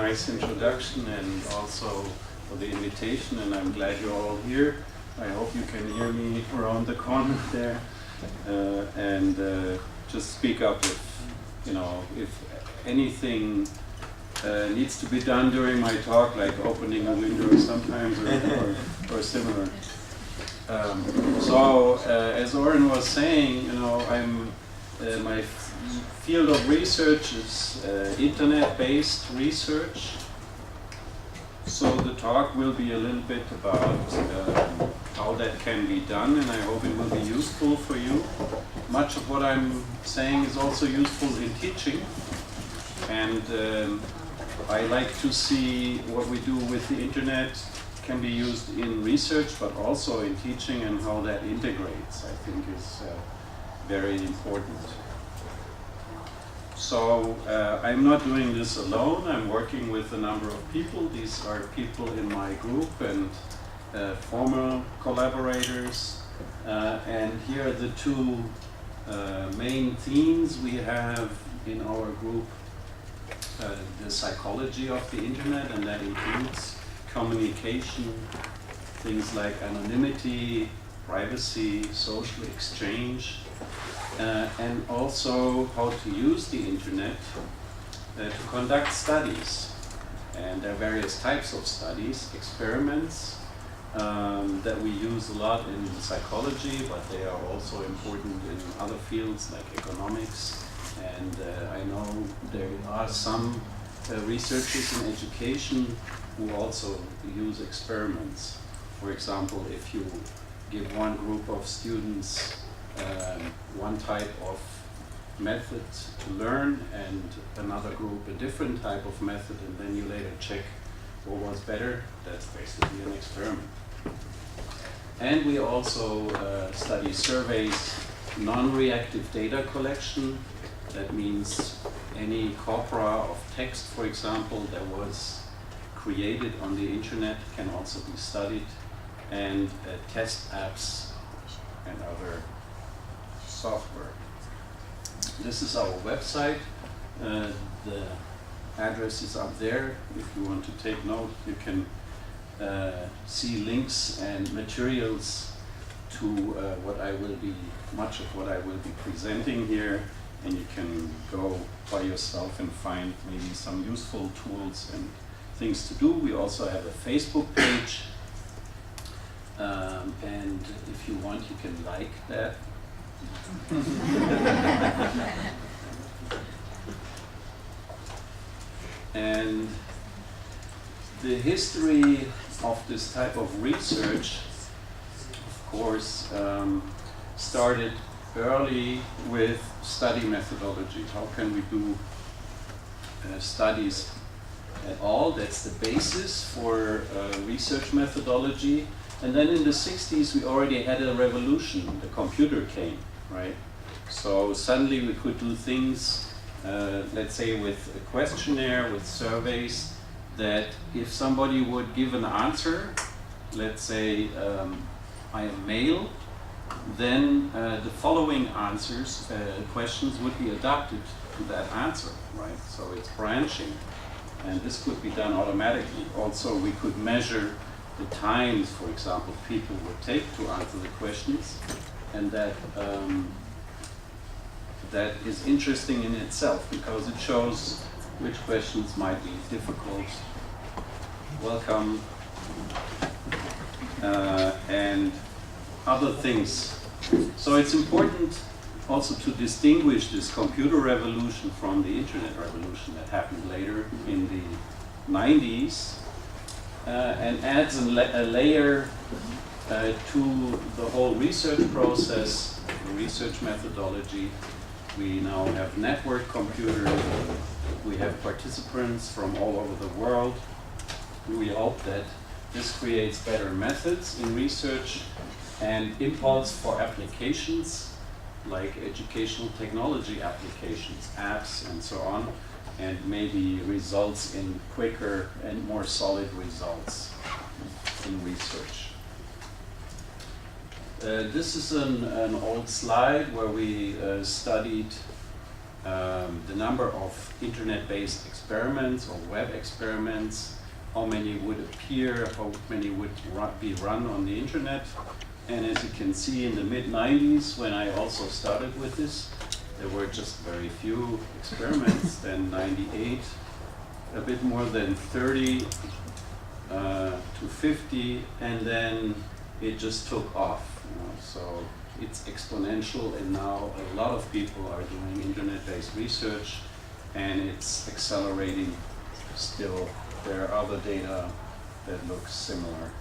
nice introduction and also for the invitation, and I'm glad you're all here. I hope you can hear me around the corner there, and just speak up if anything needs to be done during my talk, like opening a window sometimes or similar. As Oren was saying, I'm my field of research is internet-based research. So the talk will be a little bit about how that can be done, and I hope it will be useful for you. Much of what I'm saying is also useful in teaching, and I like to see what we do with the internet can be used in research, but also in teaching, and how that integrates, I think, is very important. So I'm not doing this alone. I'm working with a number of people. These are people in my group and former collaborators. And here are the two main themes we have in our group. The psychology of the internet, and that includes communication, things like anonymity, privacy, social exchange, and also how to use the internet to conduct studies. And there are various types of studies, experiments that we use a lot in psychology, but they are also important in other fields like economics. And I know there are some researchers in education who also use experiments. For example, if you give one group of students one type of method to learn and another group a different type of method, and then you later check what was better, that's basically an experiment. And we also study surveys, non-reactive data collection. That means any corpora of text, for example, that was created on the internet can also be studied, and test apps and other software. This is our website. The address is up there. If you want to take note, you can see links and materials to much of what I will be presenting here, and you can go by yourself and find maybe some useful tools and things to do. We also have a Facebook page, and if you want, you can like that. And the history of this type of research, of course, started early with study methodology. How can we do studies at all? That's the basis for research methodology. And then in the 60s, we already had a revolution. The computer came, right? So suddenly we could do things, let's say with a questionnaire, with surveys, that if somebody would give an answer, let's say I am male, then the following answers, questions would be adapted to that answer, right? So it's branching, and this could be done automatically. Also, we could measure the times, for example, people would take to answer the questions, and that is interesting in itself because it shows which questions might be difficult, welcome, and other things. So it's important also to distinguish this computer revolution from the internet revolution that happened later in the 90s, and adds a layer to the whole research process, the research methodology. We now have network computers, we have participants from all over the world. We hope that this creates better methods in research and impulse for applications, like educational technology applications, apps, and so on, and maybe results in quicker and more solid results in research. This is an old slide where we studied the number of internet-based experiments or web experiments, how many would appear, how many would be run on the internet. And as you can see, in the mid-90s, when I also started with this, there were just very few experiments. Then 98, a bit more than 30 to 50, and then it just took off. So it's exponential, and now a lot of people are doing internet-based research, and it's accelerating still. There are other data that look similar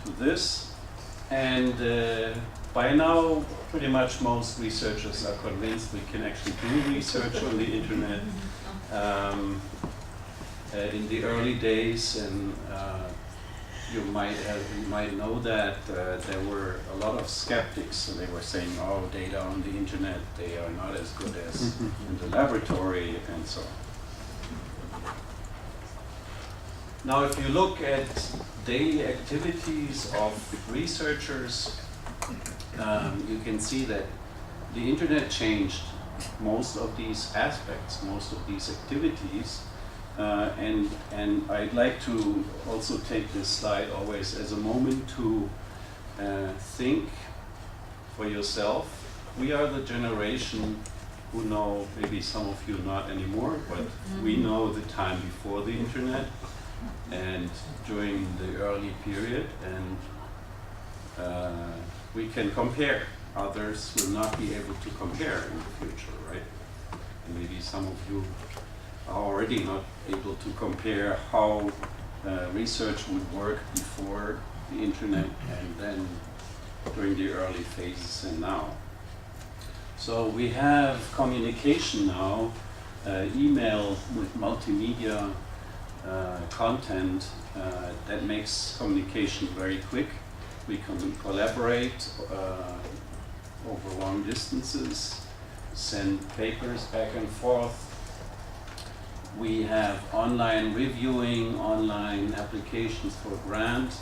to this. And by now, pretty much most researchers are convinced we can actually do research on the internet. In the early days, and you might know that there were a lot of skeptics. So they were saying, "Oh, data on the internet, they are not as good as in the laboratory," and so on. Now, if you look at daily activities of researchers, you can see that the internet changed most of these aspects, most of these activities. And I'd like to also take this slide always as a moment to think for yourself. We are the generation who know, maybe some of you not anymore, but we know the time before the internet and during the early period, and we can compare. Others will not be able to compare in the future, right? And maybe some of you are already not able to compare how research would work before the internet and then during the early phases and now. So we have communication now, email with multimedia content that makes communication very quick. We can collaborate over long distances, send papers back and forth. We have online reviewing, online applications for grants.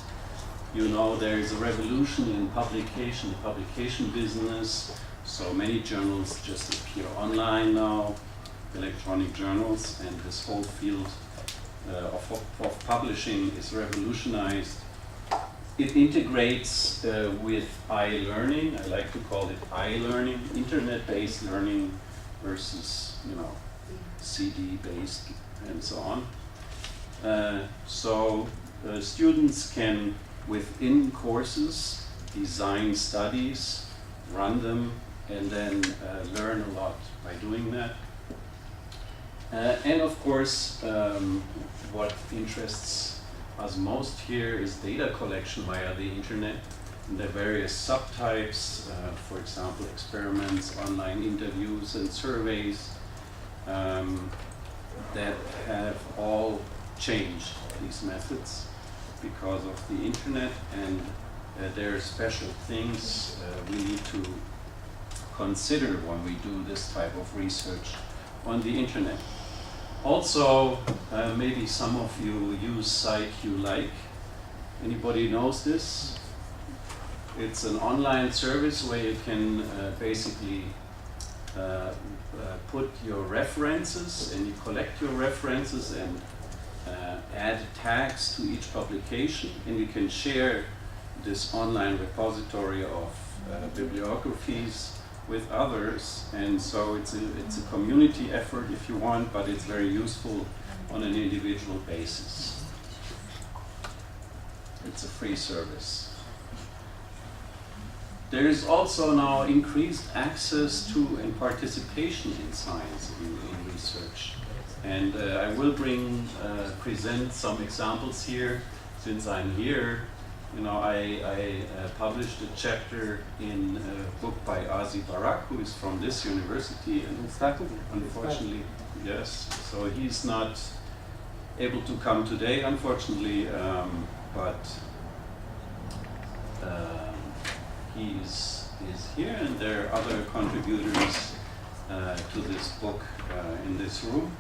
You know, there is a revolution in publication, the publication business. So many journals just appear online now, electronic journals, and this whole field of publishing is revolutionized. It integrates with I-learning. I like to call it I-learning, internet-based learning versus, CD-based and so on. So students can, within courses, design studies, run them, and then learn a lot by doing that. And of course, what interests us most here is data collection via the internet. And the various subtypes, for example, experiments, online interviews, and surveys that have all changed, these methods, because of the internet. And there are special things we need to consider when we do this type of research on the internet. Also, maybe some of you use site you like. Anybody knows this? It's an online service where you can basically put your references, and you collect your references and add tags to each publication, and you can share this online repository of bibliographies with others. And so it's a community effort if you want, but it's very useful on an individual basis. It's a free service. There is also now increased access to and participation in science, in research. And I will present some examples here. Since I'm here, I published a chapter in a book by Azi Barak, who is from this university, and unfortunately, yes, so he's not able to come today, unfortunately, but he is here, and there are other contributors to this book in this room.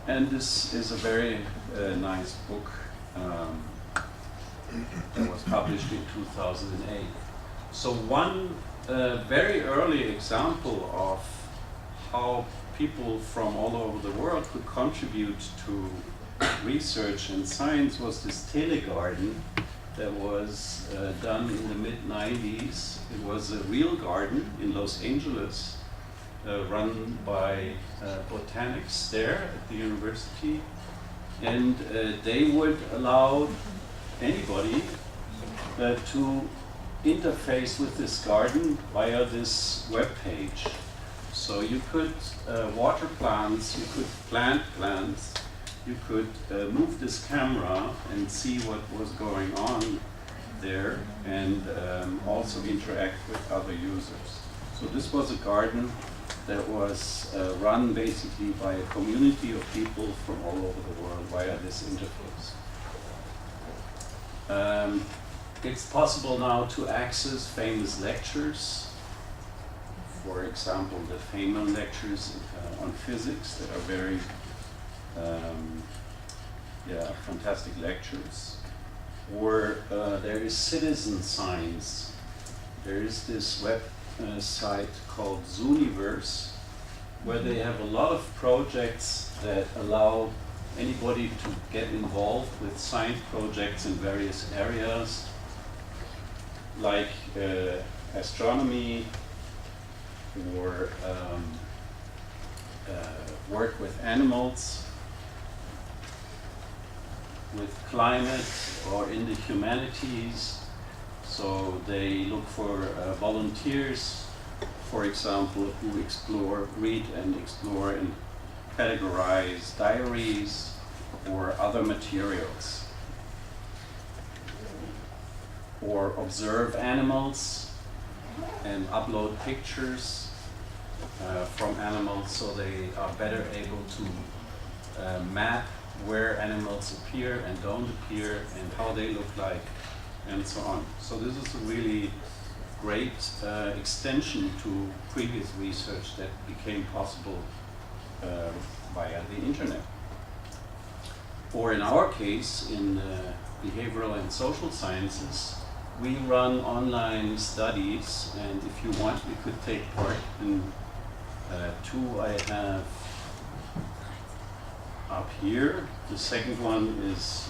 And this is a very nice book that was published in 2008. So one very early example of how people from all over the world could contribute to research and science was this telegarden that was done in the mid-90s. It was a real garden in Los Angeles, run by botanics there at the university. And they would allow anybody to interface with this garden via this web page. So you could water plants, you could plant plants, you could move this camera and see what was going on there, and also interact with other users. So this was a garden that was run basically by a community of people from all over the world via this interface. It's possible now to access famous lectures. For example, the Feynman lectures on physics that are very fantastic lectures. Or there is citizen science. There is this web site called Zooniverse, where they have a lot of projects that allow anybody to get involved with science projects in various areas, like astronomy, or work with animals, with climate, or in the humanities. So they look for volunteers, for example, who read and explore and categorize diaries or other materials, or observe animals and upload pictures from animals, so they are better able to map where animals appear and don't appear and how they look like and so on. So this is a really great extension to previous research that became possible via the internet. Or in our case, in behavioral and social sciences, we run online studies, and if you want, you could take part in two I have up here. The second one is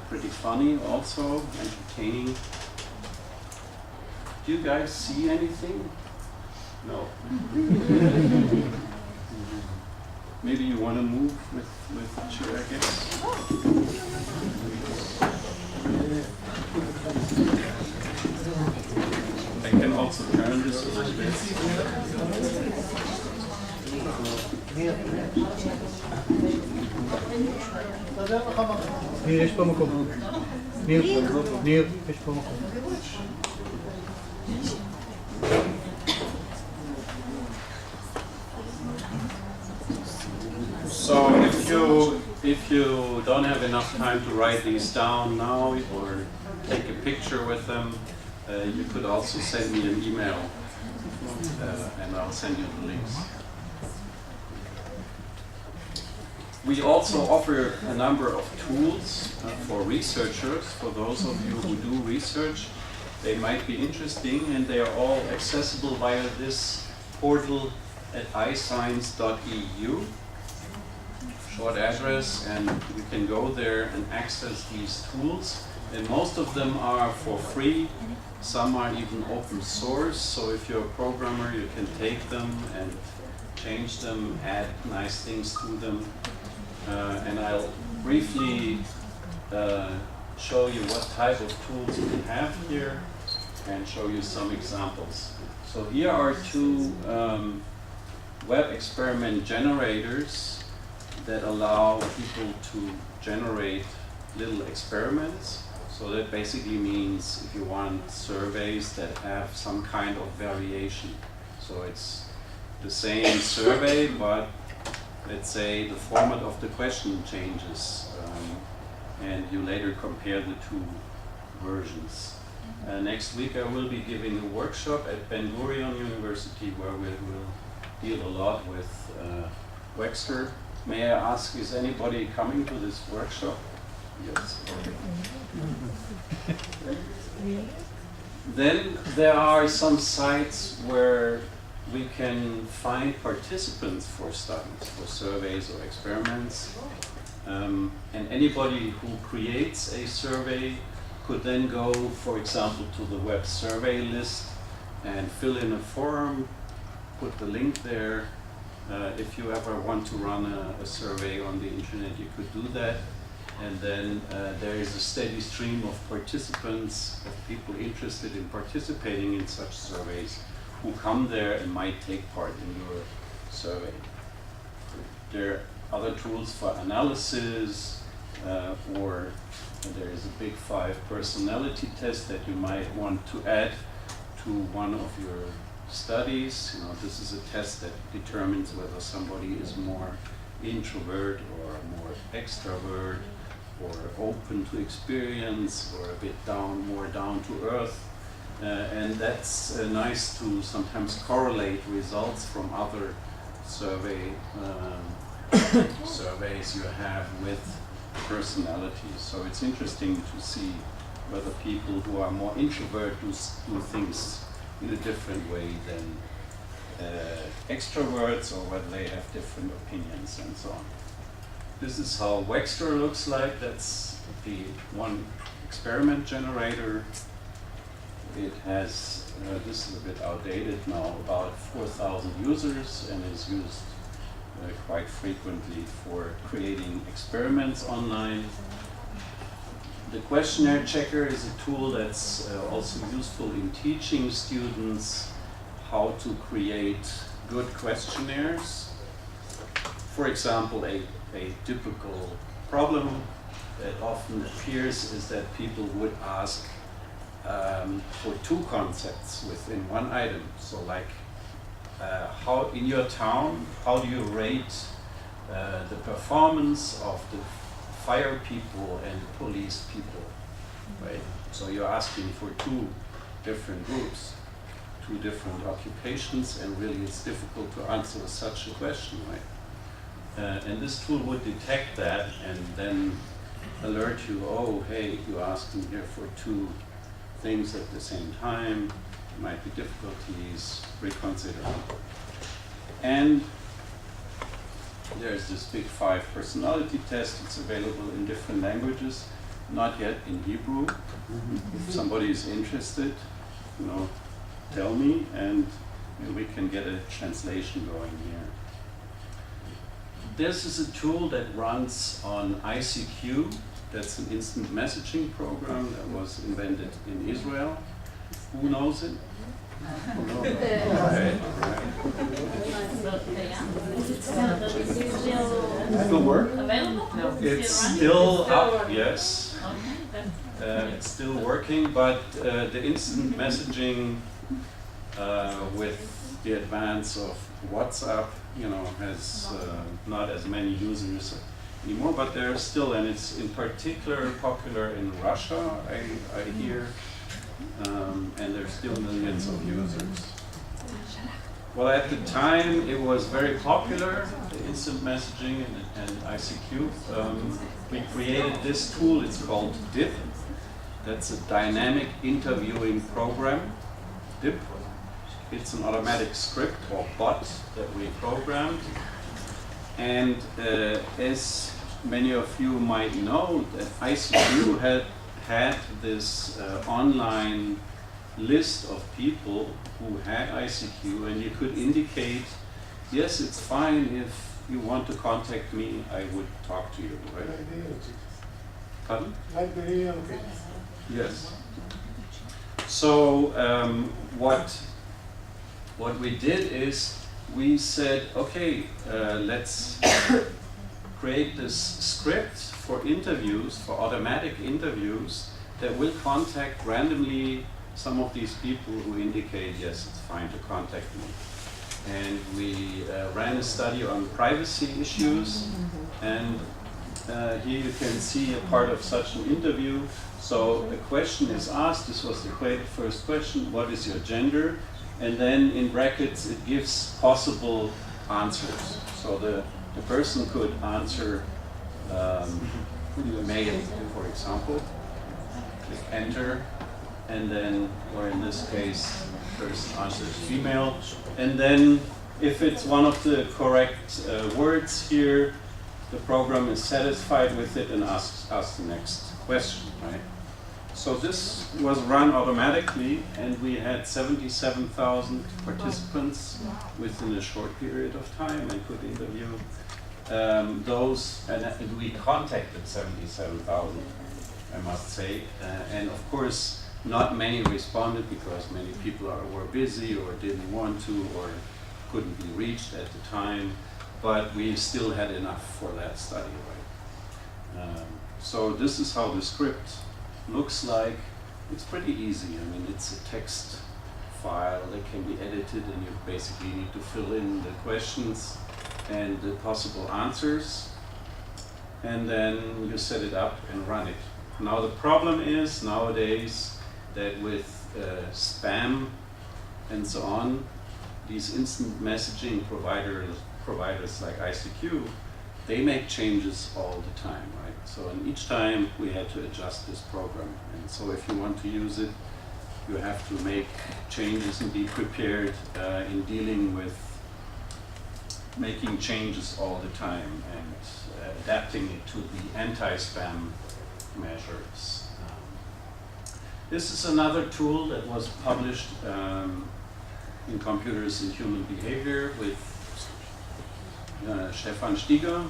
pretty funny, also entertaining. Do you guys see anything? No. Maybe you want to move with the chair, I guess. I can also turn this a little bit. ניר, יש פה מקום. ניר, יש פה מקום. So if you don't have enough time to write these down now or take a picture with them, you could also send me an email and I'll send you the links. We also offer a number of tools for researchers, for those of you who do research. They might be interesting, and they are all accessible via this portal at iscience.eu. Short address, and you can go there and access these tools. And most of them are for free. Some are even open source, so if you're a programmer, you can take them and change them, add nice things to them. And I'll briefly show you what type of tools we have here and show you some examples. So here are two web experiment generators that allow people to generate little experiments. So that basically means if you want surveys that have some kind of variation. So it's the same survey, but let's say the format of the question changes, and you later compare the two versions. Next week I will be giving a workshop at Ben Gurion University where we will deal a lot with Wexter. May I ask, is anybody coming to this workshop? Yes. Then there are some sites where we can find participants for studies, for surveys or experiments. And anybody who creates a survey could then go, for example, to the web survey list and fill in a form, put the link there. If you ever want to run a survey on the internet, you could do that. And then there is a steady stream of participants, of people interested in participating in such surveys, who come there and might take part in your survey. There are other tools for analysis, or there is a big 5 personality test that you might want to add to one of your studies. You know, this is a test that determines whether somebody is more introvert or more extrovert, or open to experience, or a bit more down to earth. And that's nice to sometimes correlate results from other surveys you have with personalities. So it's interesting to see whether people who are more introvert do things in a different way than extroverts, or whether they have different opinions and so on. This is how Wexter looks like. That's the one experiment generator. It has, this is a bit outdated now, about 4,000 users, and is used quite frequently for creating experiments online. The questionnaire checker is a tool that's also useful in teaching students how to create good questionnaires. For example, a typical problem that often appears is that people would ask for 2 concepts within one item. So like, how in your town, how do you rate the performance of the fire people and police people, right? So you're asking for 2 different groups, 2 different occupations, and really it's difficult to answer such a question, right? And this tool would detect that and then alert you, oh, hey, you're asking here for 2 things at the same time, there might be difficulties, reconsider. And there's this big 5 personality test. It's available in different languages, not yet in Hebrew. If somebody is interested, you know, tell me, and we can get a translation going here. This is a tool that runs on ICQ. That's an instant messaging program that was invented in Israel. Who knows it? No. Right. Still work? Available? No. It's still up, yes. It's still working, but the instant messaging with the advance of WhatsApp, you know, has not as many users anymore, but there are still, and it's in particular popular in Russia, I hear, and there's still millions of users. Well, at the time it was very popular, the instant messaging and ICQ. We created this tool, it's called DIP. That's a dynamic interviewing program, DIP. It's an automatic script or bot that we programmed. And as many of you might know, that ICQ had this online list of people who had ICQ, and you could indicate, yes, it's fine if you want to contact me, I would talk to you, right? Pardon? Yes. So what we did is we said, okay, let's create this script for interviews, for automatic interviews, that will contact randomly some of these people who indicate, yes, it's fine to contact me. And we ran a study on privacy issues, and here you can see a part of such an interview. So a question is asked, this was the first question, what is your gender? And then in brackets it gives possible answers. So the person could answer male, for example. Click enter, and then, or in this case, person answers female. And then if it's one of the correct words here, the program is satisfied with it and asks the next question, right? So this was run automatically, and we had 77,000 participants within a short period of time, and could interview those, and we contacted 77,000, I must say, and of course not many responded because many people were busy or didn't want to or couldn't be reached at the time, but we still had enough for that study, right? So this is how the script looks like. It's pretty easy. I mean, it's a text file that can be edited, and you basically need to fill in the questions and the possible answers, and then you set it up and run it. Now the problem is nowadays that with spam and so on, these instant messaging providers like ICQ, they make changes all the time, right? So and each time we had to adjust this program. And so if you want to use it, you have to make changes and be prepared in dealing with making changes all the time and adapting it to the anti-spam measures. This is another tool that was published in Computers and Human Behavior with Stefan Stieger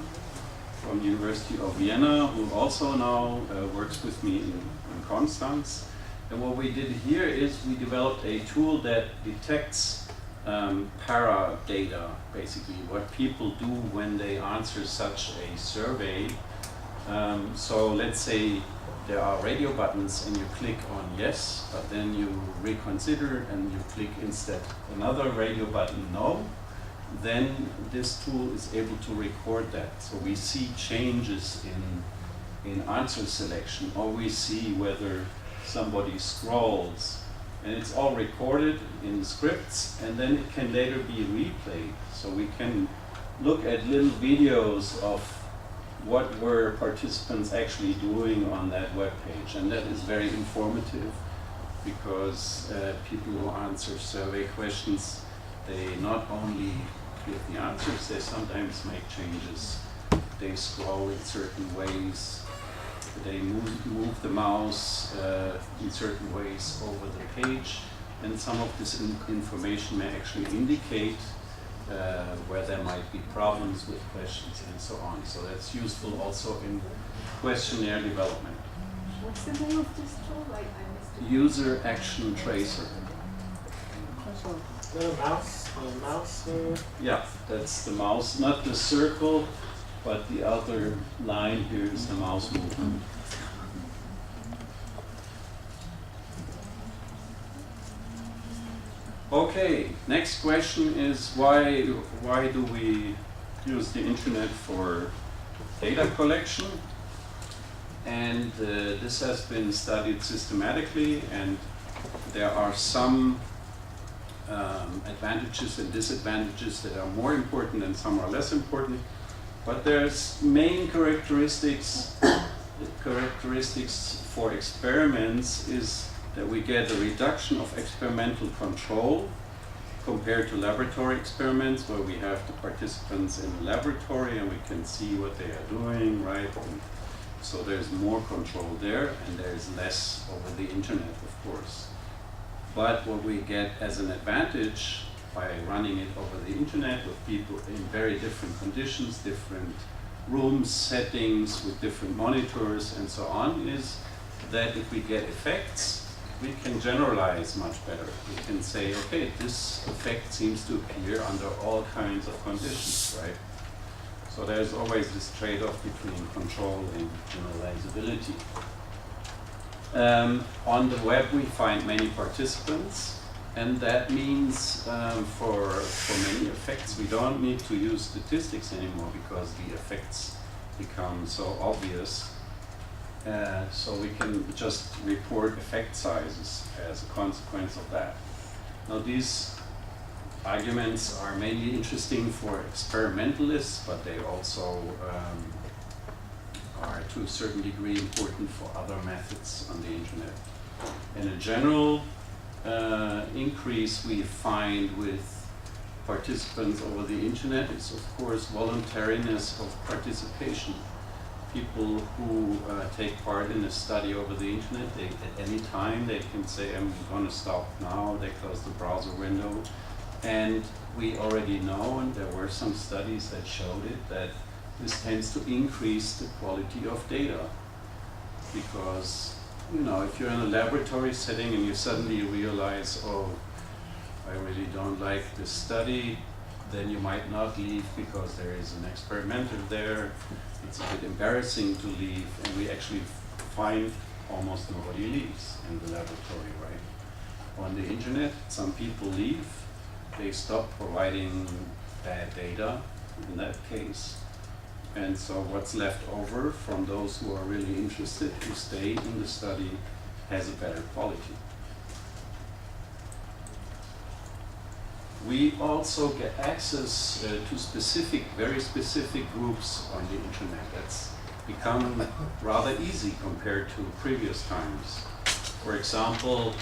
from the University of Vienna, who also now works with me in Konstanz. And what we did here is we developed a tool that detects para data, basically what people do when they answer such a survey. So let's say there are radio buttons and you click on yes, but then you reconsider and you click instead another radio button no. Then this tool is able to record that. So we see changes in answer selection, or we see whether somebody scrolls. And it's all recorded in scripts, and then it can later be replayed. So we can look at little videos of what were participants actually doing on that web page. And that is very informative, because people who answer survey questions, they not only give the answers, they sometimes make changes. They scroll in certain ways. They move the mouse in certain ways over the page. And some of this information may actually indicate where there might be problems with questions and so on. So that's useful also in questionnaire development. What's the name of this tool? I missed it. User Action Tracer. The mouse? Yeah, that's the mouse, not the circle, but the other line here is the mouse movement. Okay, next question is why do we use the internet for data collection? And this has been studied systematically, and there are some advantages and disadvantages that are more important and some are less important. But there's main characteristics for experiments is that we get a reduction of experimental control compared to laboratory experiments where we have the participants in the laboratory and we can see what they are doing, right? And so there's more control there, and there's less over the internet, of course. But what we get as an advantage by running it over the internet with people in very different conditions, different rooms, settings, with different monitors and so on, is that if we get effects, we can generalize much better. We can say, okay, this effect seems to appear under all kinds of conditions, right? So there's always this trade-off between control and generalizability. On the web we find many participants, and that means for many effects we don't need to use statistics anymore because the effects become so obvious. So we can just report effect sizes as a consequence of that. Now these arguments are mainly interesting for experimentalists, but they also are to a certain degree important for other methods on the internet. And in general, increase we find with participants over the internet is, of course, voluntariness of participation. People who take part in a study over the internet, at any time they can say, I'm going to stop now. They close the browser window. And we already know, and there were some studies that showed it, that this tends to increase the quality of data. Because, you know, if you're in a laboratory setting and you suddenly realize, oh, I really don't like this study, then you might not leave because there is an experimenter there. It's a bit embarrassing to leave, and we actually find almost nobody leaves in the laboratory, right? On the internet, some people leave. They stop providing bad data in that case. And so what's left over from those who are really interested to stay in the study has a better quality. We also get access to very specific groups on the internet. That's become rather easy compared to previous times. For example,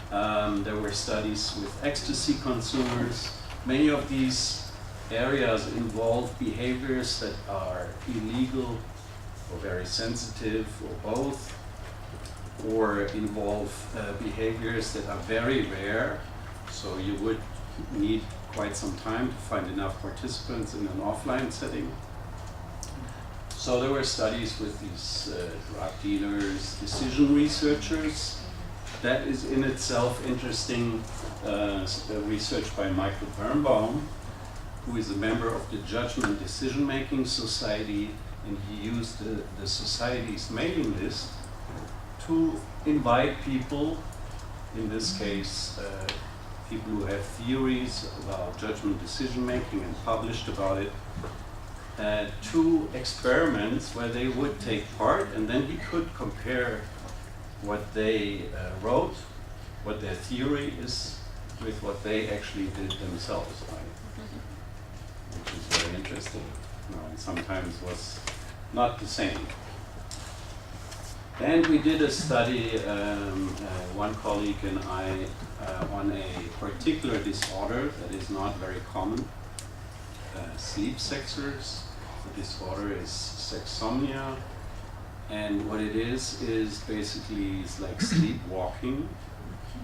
there were studies with ecstasy consumers. Many of these areas involve behaviors that are illegal or very sensitive or both, or involve behaviors that are very rare. So you would need quite some time to find enough participants in an offline setting. So there were studies with these drug dealers, decision researchers. That is in itself interesting research by Michael Birnbaum, who is a member of the Judgment Decision-Making Society, and he used the society's mailing list to invite people, in this case, people who have theories about judgment decision-making and published about it, to experiments where they would take part, and then he could compare what they wrote, what their theory is, with what they actually did themselves, right? Which is very interesting. You know, and sometimes was not the same. And we did a study, one colleague and I, on a particular disorder that is not very common, sleep sexers. The disorder is sexsomnia, and what it is basically it's like sleepwalking,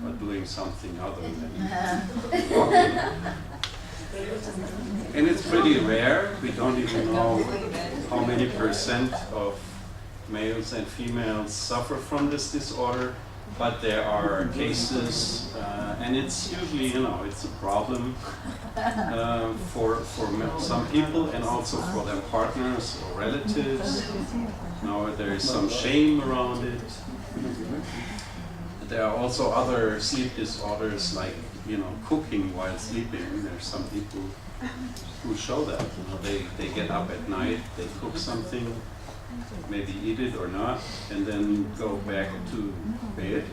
but doing something other than walking. And it's pretty rare. We don't even know how many percent of males and females suffer from this disorder, but there are cases, and it's usually, you know, it's a problem for some people and also for their partners or relatives. Now there is some shame around it. There are also other sleep disorders like, you know, cooking while sleeping. There's some people who show that. You know, they get up at night, they cook something, maybe eat it or not, and then go back to bed,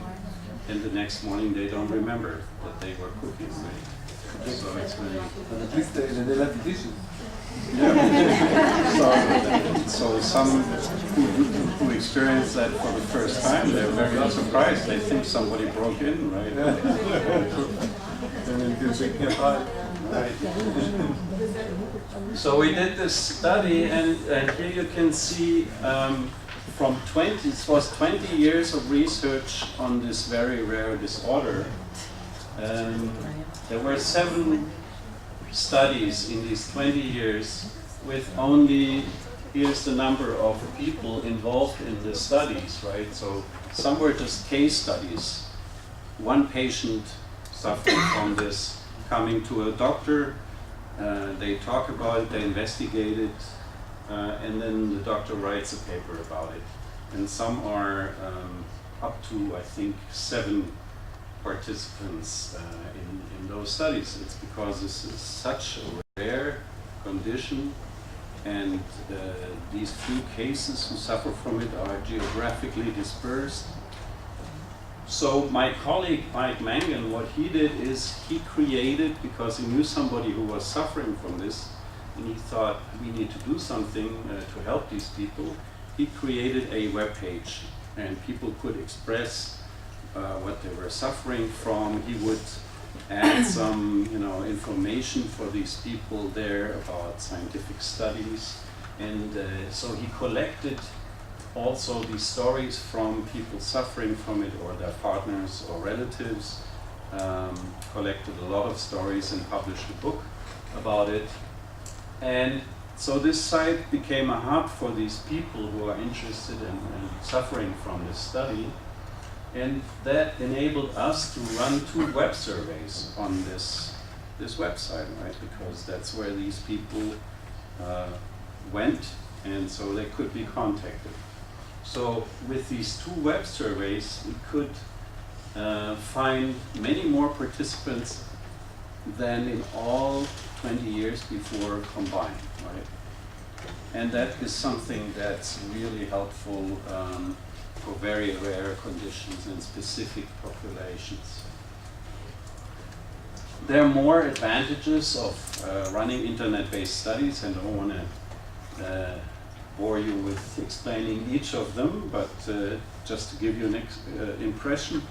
and the next morning they don't remember that they were cooking. Right? So it's really... But at least they left the dishes. Yeah. So some who experience that for the first time, they're very surprised. They think somebody broke in, right? And then you think, yeah, right. So we did this study, and here you can see from 20, it was 20 years of research on this very rare disorder. There were 7 studies in these 20 years with only, here's the number of people involved in the studies, right? So some were just case studies. One patient suffering from this, coming to a doctor, they talk about it, they investigate it, and then the doctor writes a paper about it. And some are up to, I think, 7 participants in those studies. It's because this is such a rare condition, and these few cases who suffer from it are geographically dispersed. So my colleague Mike Mangan, what he did is he created, because he knew somebody who was suffering from this, and he thought we need to do something to help these people. He created a web page, and people could express what they were suffering from. He would add some, information for these people there about scientific studies. And so he collected also these stories from people suffering from it or their partners or relatives, collected a lot of stories and published a book about it. And so this site became a hub for these people who are interested in suffering from this study. And that enabled us to run 2 web surveys on this website, right? Because that's where these people went, and so they could be contacted. So with these 2 web surveys, we could find many more participants than in all 20 years before combined, right? And that is something that's really helpful for very rare conditions in specific populations. There are more advantages of running internet-based studies, and I don't want to bore you with explaining each of them, but just to give you an impression,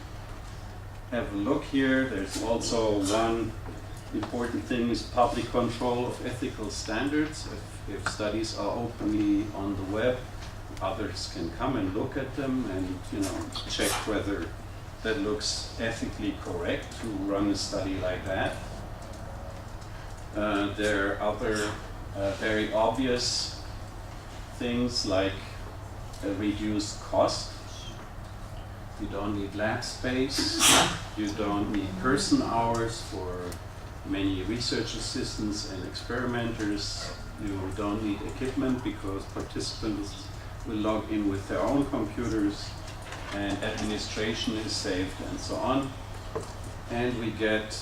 have a look here. There's also one important thing is public control of ethical standards. If studies are openly on the web, others can come and look at them and check whether that looks ethically correct to run a study like that. There are other very obvious things like a reduced cost. You don't need lab space, you don't need person hours for many research assistants and experimenters. You don't need equipment because participants will log in with their own computers, and administration is saved and so on. And we get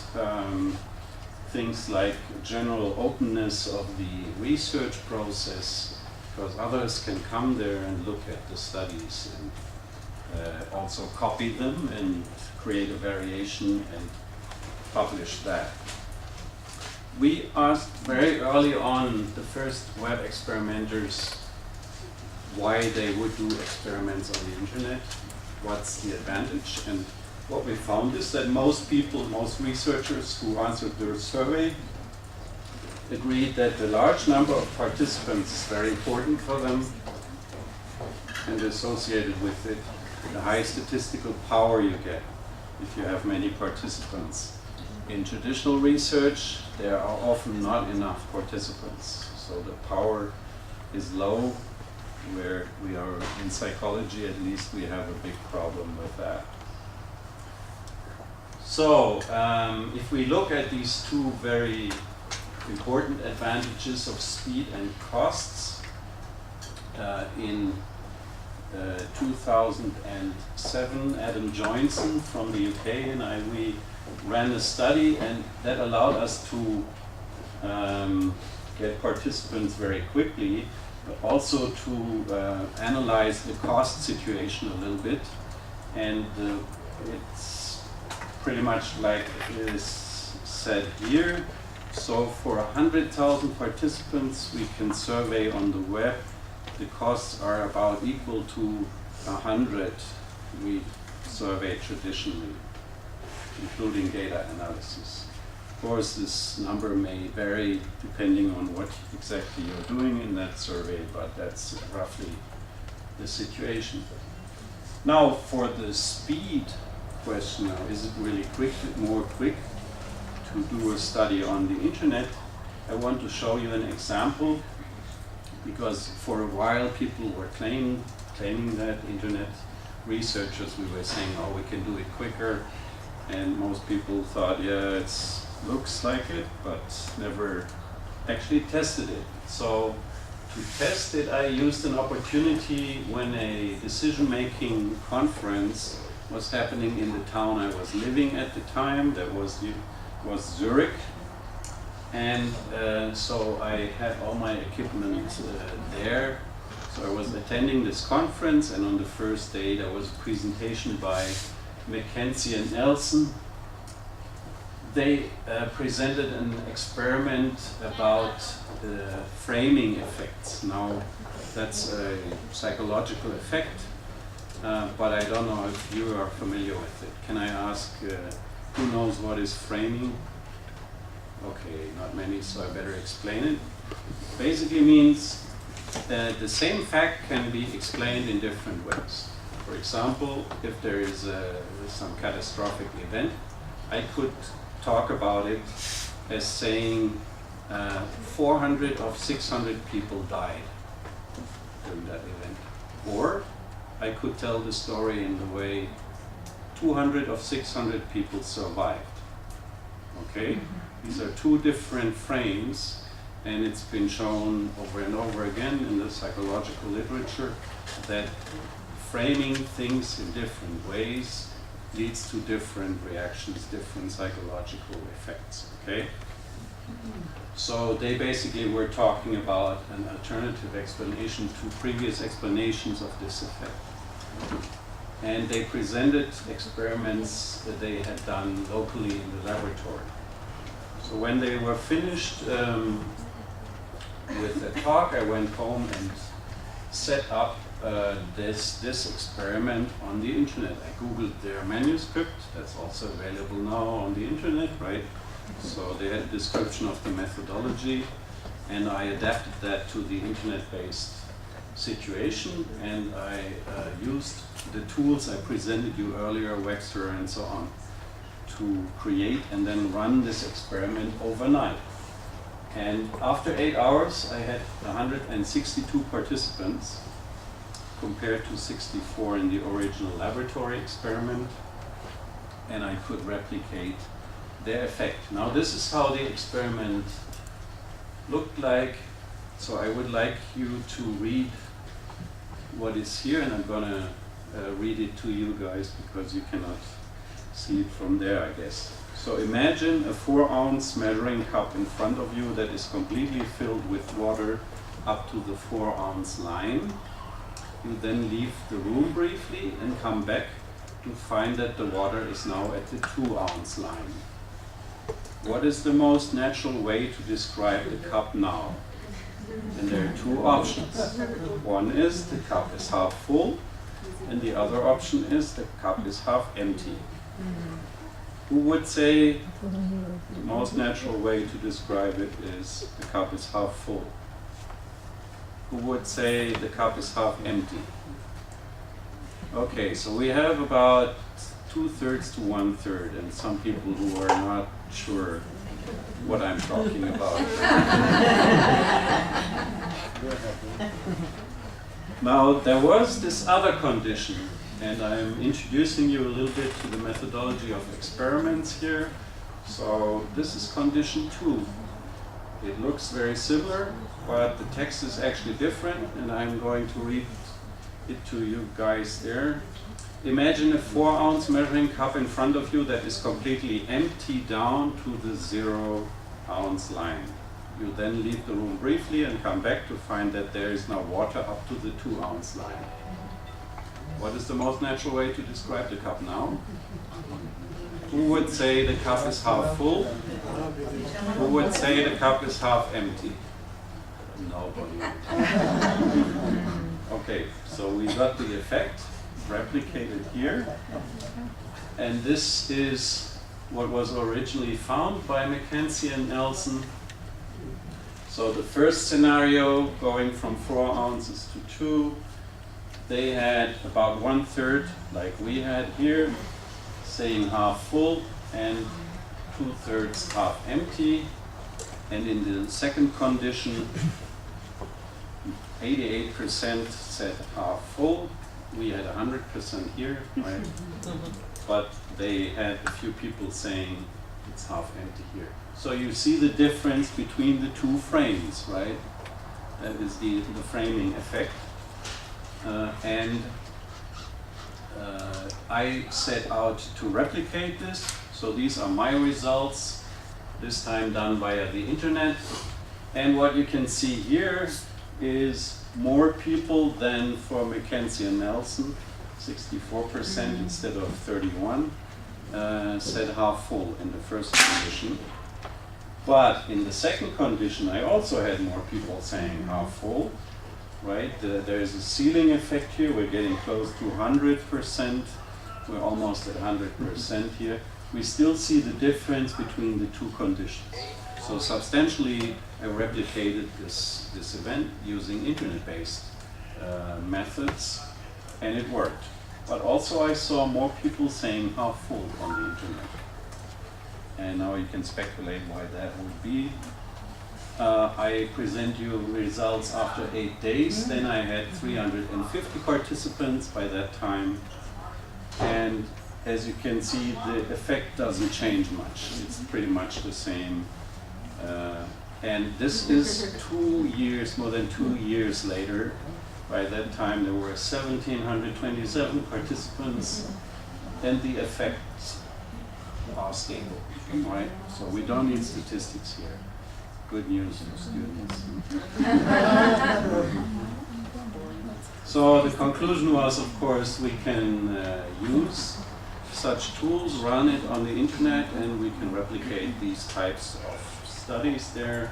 things like general openness of the research process, because others can come there and look at the studies and also copy them and create a variation and publish that. We asked very early on the first web experimenters why they would do experiments on the internet, what's the advantage, and what we found is that most people, most researchers who answered their survey agreed that the large number of participants is very important for them, and associated with it the high statistical power you get if you have many participants. In traditional research, there are often not enough participants, so the power is low. Where we are in psychology, at least, we have a big problem with that. So, if we look at these 2 very important advantages of speed and costs, in 2007, Adam Joinson from the UK and we ran a study, and that allowed us to get participants very quickly, but also to analyze the cost situation a little bit. And it's pretty much like it is said here. So for 100,000 participants we can survey on the web, the costs are about equal to 100 we survey traditionally, including data analysis. Of course, this number may vary depending on what exactly you're doing in that survey, but that's roughly the situation. Now, for the speed question, is it really more quick to do a study on the internet? I want to show you an example, because for a while people were claiming that internet researchers, we were saying, oh, we can do it quicker, and most people thought, yeah, it looks like it, but never actually tested it. So to test it, I used an opportunity when a decision-making conference was happening in the town I was living at the time. That was Zurich. And so I had all my equipment there. So I was attending this conference, and on the first day there was a presentation by Mackenzie and Nelson. They presented an experiment about framing effects. Now, that's a psychological effect but I don't know if you are familiar with it. Can I ask who knows what is framing? Okay, not many, so I better explain it. Basically means that the same fact can be explained in different ways. For example, if there is some catastrophic event, I could talk about it as saying 400 of 600 people died during that event. Or I could tell the story in the way 200 of 600 people survived. Okay? These are two different frames, and it's been shown over and over again in the psychological literature that framing things in different ways leads to different reactions, different psychological effects. Okay? So they basically were talking about an alternative explanation to previous explanations of this effect. And they presented experiments that they had done locally in the laboratory. So when they were finished with the talk, I went home and set up this experiment on the internet. I Googled their manuscript, that's also available now on the internet, right? So they had a description of the methodology, and I adapted that to the internet-based situation, and I used the tools I presented you earlier, Wexler and so on, to create and then run this experiment overnight. And after 8 hours, I had 162 participants compared to 64 in the original laboratory experiment, and I could replicate their effect. Now this is how the experiment looked like. So I would like you to read what is here, and I'm gonna read it to you guys because you cannot see it from there, I guess. So imagine a 4-ounce measuring cup in front of you that is completely filled with water up to the 4-ounce line. You then leave the room briefly and come back to find that the water is now at the 2-ounce line. What is the most natural way to describe the cup now? And there are two options. One is the cup is half full, and the other option is the cup is half empty. Who would say the most natural way to describe it is the cup is half full? Who would say the cup is half empty? Okay, so we have about 2/3 to 1/3, and some people who are not sure what I'm talking about. Now, there was this other condition, and I'm introducing you a little bit to the methodology of experiments here. So this is condition 2. It looks very similar, but the text is actually different, and I'm going to read it to you guys there. Imagine a 4-ounce measuring cup in front of you that is completely empty down to the 0-ounce line. You then leave the room briefly and come back to find that there is now water up to the 2-ounce line. What is the most natural way to describe the cup now? Who would say the cup is half full? Who would say the cup is half empty? Nobody. Okay, so we got the effect replicated here, and this is what was originally found by Mackenzie and Nelson. So the first scenario, going from 4 ounces to 2, they had about 1/3, like we had here, saying half full, and 2/3 half empty. And in the second condition, 88% said half full. We had 100% here, right? But they had a few people saying it's half empty here. So you see the difference between the two frames, right? That is the framing effect. I set out to replicate this. So these are my results, this time done via the internet. And what you can see here is more people than for Mackenzie and Nelson, 64% instead of 31, said half full in the first condition. But in the second condition, I also had more people saying half full, right? There is a ceiling effect here. We're getting close to 100%. We're almost at 100% here. We still see the difference between the two conditions. So substantially, I replicated this event using internet-based methods, and it worked. But also I saw more people saying how full on the internet. And now you can speculate why that would be. I present you results after 8 days. Then I had 350 participants by that time. And as you can see, the effect doesn't change much. It's pretty much the same. And this is 2 years, more than 2 years later. By that time, there were 1,727 participants, and the effects are stable, right? So we don't need statistics here. Good news for students. So the conclusion was, of course, we can use such tools, run it on the internet, and we can replicate these types of studies there.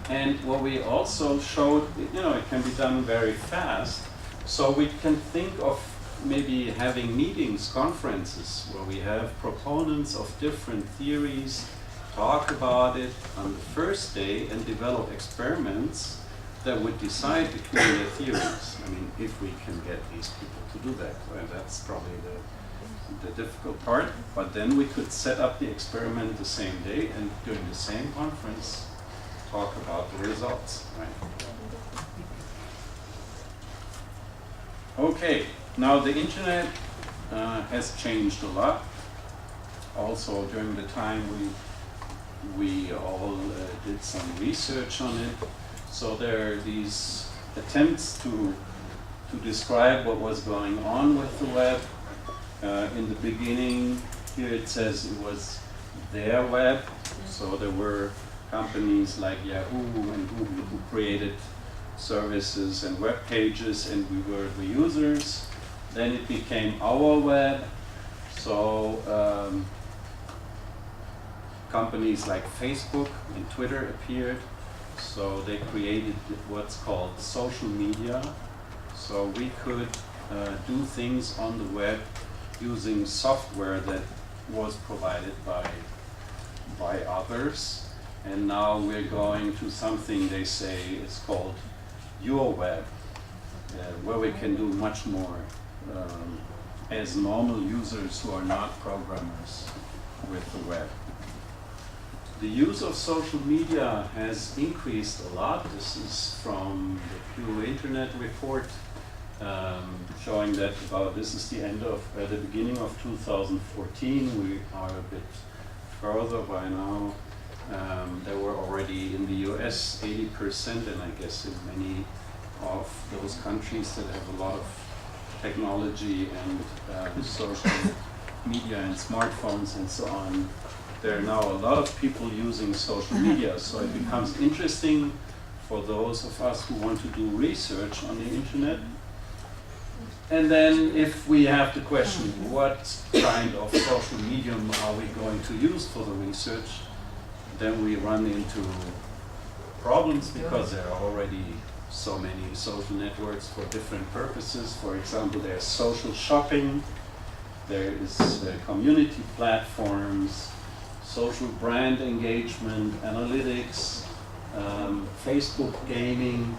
And what we also showed, it can be done very fast. So we can think of maybe having meetings, conferences, where we have proponents of different theories, talk about it on the first day and develop experiments that would decide between the theories. I mean, if we can get these people to do that. Well, that's probably the difficult part. But then we could set up the experiment the same day and during the same conference talk about the results. Right? Okay, now the internet has changed a lot. Also during the time we all did some research on it. So there are these attempts to describe what was going on with the web. In the beginning, here it says it was their web. So there were companies like Yahoo and Google who created services and web pages, and we were the users. Then it became our web. So companies like Facebook and Twitter appeared. So they created what's called social media. So we could do things on the web using software that was provided by others. And now we're going to something they say is called your web, where we can do much more as normal users who are not programmers with the web. The use of social media has increased a lot. This is from the Pew Internet report showing that this is the beginning of 2014. We are a bit further by now. There were already in the US 80%, and I guess in many of those countries that have a lot of technology and social media and smartphones and so on, there are now a lot of people using social media. So it becomes interesting for those of us who want to do research on the internet. And then if we have to question what kind of social medium are we going to use for the research, then we run into problems because there are already so many social networks for different purposes. For example, there's social shopping, there is community platforms, social brand engagement, analytics, Facebook gaming,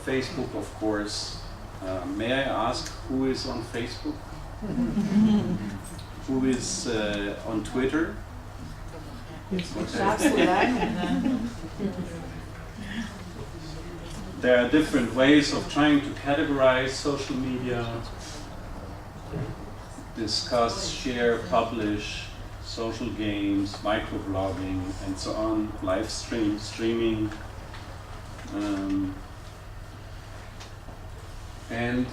Facebook of course. May I ask who is on Facebook? Who is on Twitter? There are different ways of trying to categorize social media, discuss, share, publish, social games, microblogging, and so on, live streaming. And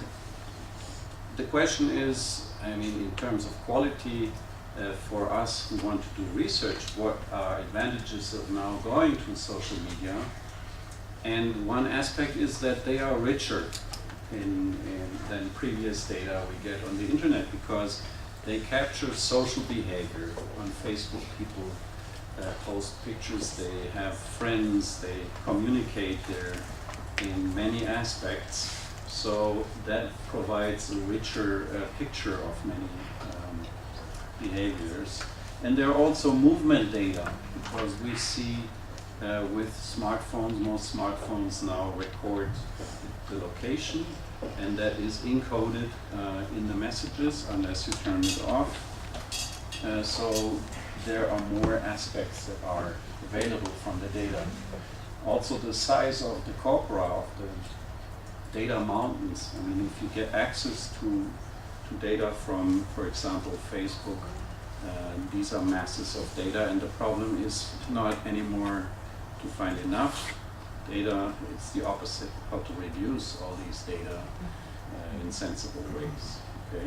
the question is, I mean, in terms of quality, for us who want to do research, what are advantages of now going to social media? And one aspect is that they are richer than previous data we get on the internet, because they capture social behavior. On Facebook, people post pictures, they have friends, they communicate in many aspects. So that provides a richer picture of many behaviors. And there are also movement data, because we see with smartphones, most smartphones now record the location, and that is encoded in the messages unless you turn it off. So there are more aspects that are available from the data. Also the size of the corpora, of the data mountains. I mean, if you get access to data from, for example, Facebook, these are masses of data, and the problem is not anymore to find enough data. It's the opposite, how to reduce all these data in sensible ways. Okay.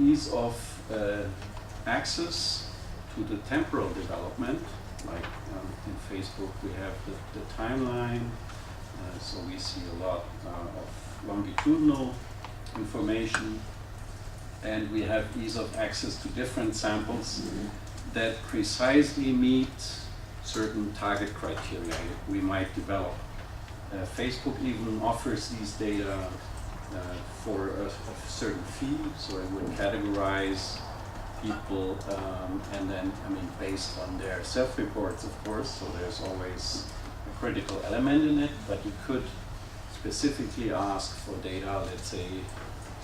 Ease of access to the temporal development, like in Facebook we have the timeline, so we see a lot of longitudinal information, and we have ease of access to different samples that precisely meet certain target criteria we might develop. Facebook even offers these data for a certain fee, so it would categorize people, and then, I mean, based on their self-reports, of course, so there's always a critical element in it, but you could specifically ask for data, let's say,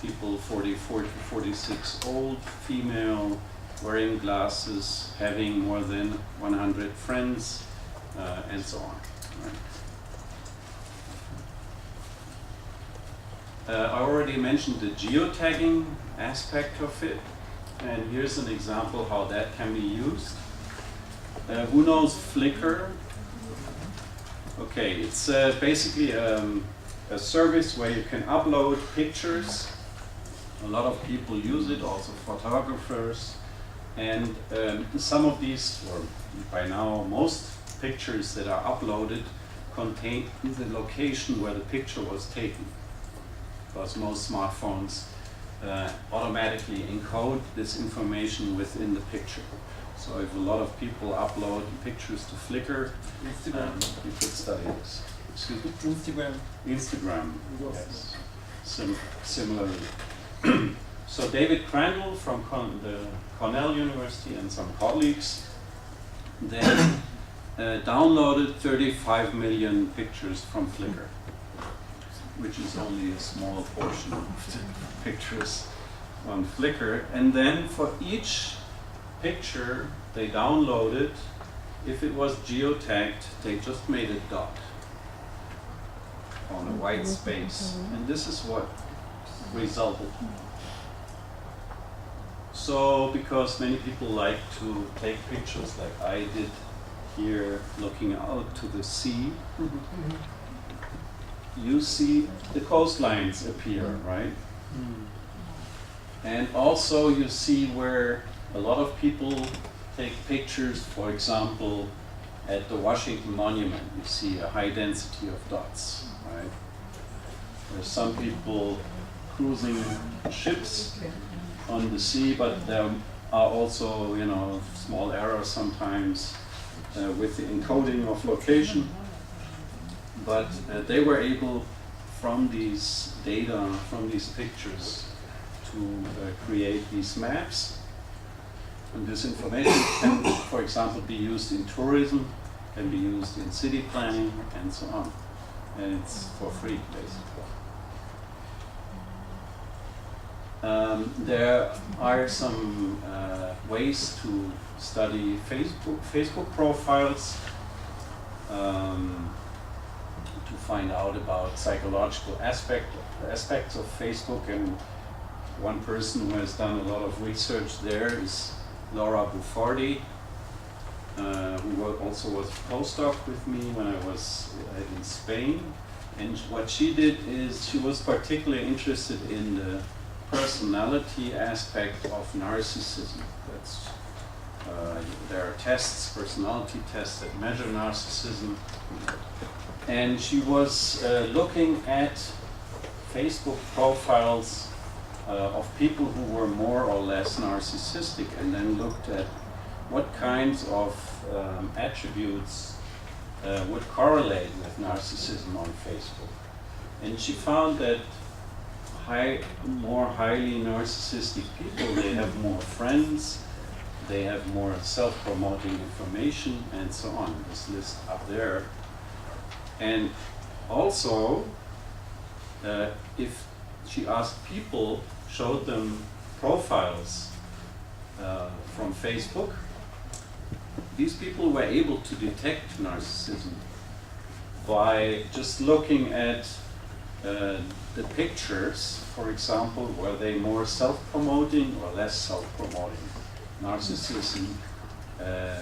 people 44 to 46 old, female, wearing glasses, having more than 100 friends, and so on. Right? I already mentioned the geotagging aspect of it, and here's an example how that can be used. Who knows Flickr? Okay, it's basically a service where you can upload pictures. A lot of people use it, also photographers. And some of these, or by now most pictures that are uploaded, contain the location where the picture was taken. Because most smartphones automatically encode this information within the picture. So if a lot of people upload pictures to Flickr, you could study this. Excuse me? Instagram, yes. Similarly. So David Crandall from the Cornell University and some colleagues then downloaded 35 million pictures from Flickr, which is only a small portion of the pictures on Flickr. And then for each picture they downloaded, if it was geotagged, they just made a dot on a white space. And this is what resulted. So, because many people like to take pictures like I did here, looking out to the sea, you see the coastlines appear, right? And also you see where a lot of people take pictures, for example, at the Washington Monument. You see a high density of dots, right? There's some people cruising ships on the sea, but there are also, you know, small errors sometimes with the encoding of location. But they were able, from these data, from these pictures, to create these maps. And this information can, for example, be used in tourism, can be used in city planning, and so on. And it's for free, basically. There are some ways to study Facebook profiles, to find out about psychological aspects of Facebook, and one person who has done a lot of research there is Laura Buffardi, who also was a postdoc with me when I was in Spain. And what she did is she was particularly interested in the personality aspect of narcissism. That's, there are tests, personality tests that measure narcissism. And she was looking at Facebook profiles of people who were more or less narcissistic, and then looked at what kinds of attributes would correlate with narcissism on Facebook. And she found that more highly narcissistic people, they have more friends, they have more self-promoting information, and so on. This list up there. And also, if she asked people, showed them profiles from Facebook, these people were able to detect narcissism by just looking at the pictures, for example, were they more self-promoting or less self-promoting? Narcissism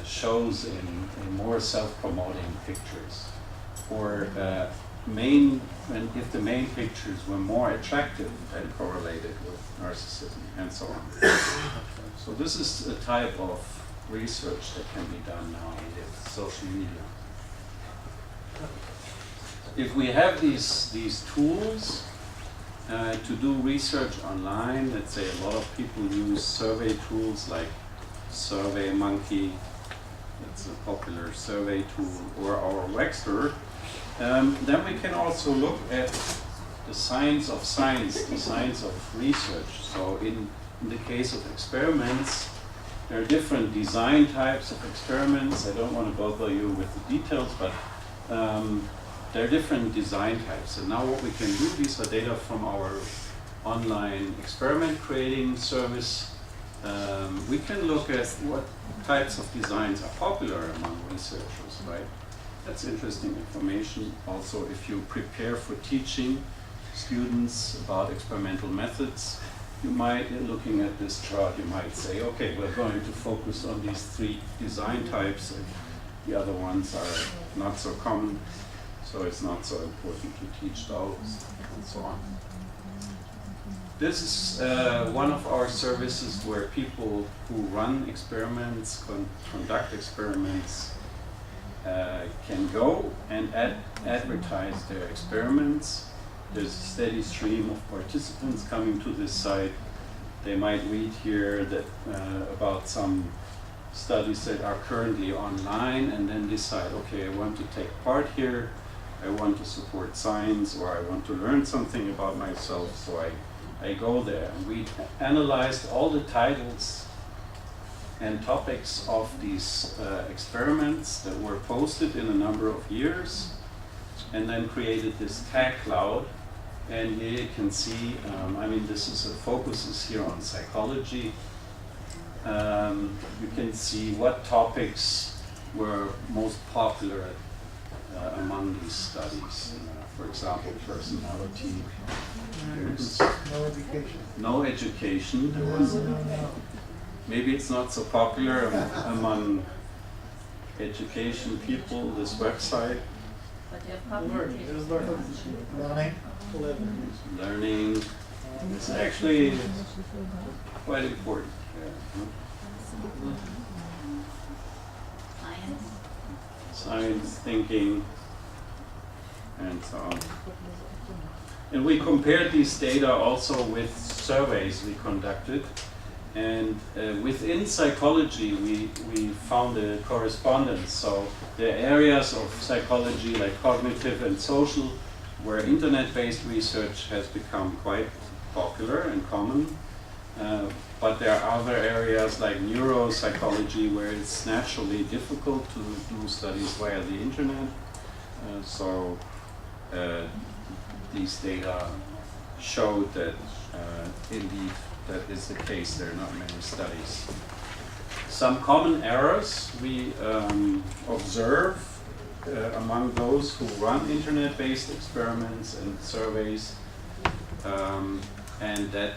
shows in more self-promoting pictures, or if the main pictures were more attractive, then correlated with narcissism, and so on. So this is a type of research that can be done now with social media. If we have these tools to do research online, let's say a lot of people use survey tools like SurveyMonkey, it's a popular survey tool, or our Wexter, then we can also look at the science of science, the science of research. So in the case of experiments, there are different design types of experiments. I don't want to bother you with the details, but there are different design types. And now what we can do, these are data from our online experiment creating service. We can look at what types of designs are popular among researchers, right? That's interesting information. Also, if you prepare for teaching students about experimental methods, you might, looking at this chart, you might say, okay, we're going to focus on these 3 design types, and the other ones are not so common, so it's not so important to teach those, and so on. This is one of our services where people who run experiments, conduct experiments, can go and advertise their experiments. There's a steady stream of participants coming to this site. They might read here that about some studies that are currently online, and then decide, okay, I want to take part here, I want to support science, or I want to learn something about myself, so I go there. And we analyzed all the titles and topics of these experiments that were posted in a number of years, and then created this tag cloud. And here you can see, I mean, this is focuses here on psychology. You can see what topics were most popular among these studies. For example, personality. There's No education. no education. There was, maybe it's not so popular among education people, this website. But you have public Learning. Learning is actually quite important. Yeah. Science, thinking, and so on. And we compared these data also with surveys we conducted. And within psychology, we found a correspondence. So there are areas of psychology like cognitive and social, where internet-based research has become quite popular and common. But there are other areas like neuropsychology where it's naturally difficult to do studies via the internet. So these data showed that indeed that is the case. There are not many studies. Some common errors we observe among those who run internet-based experiments and surveys, and that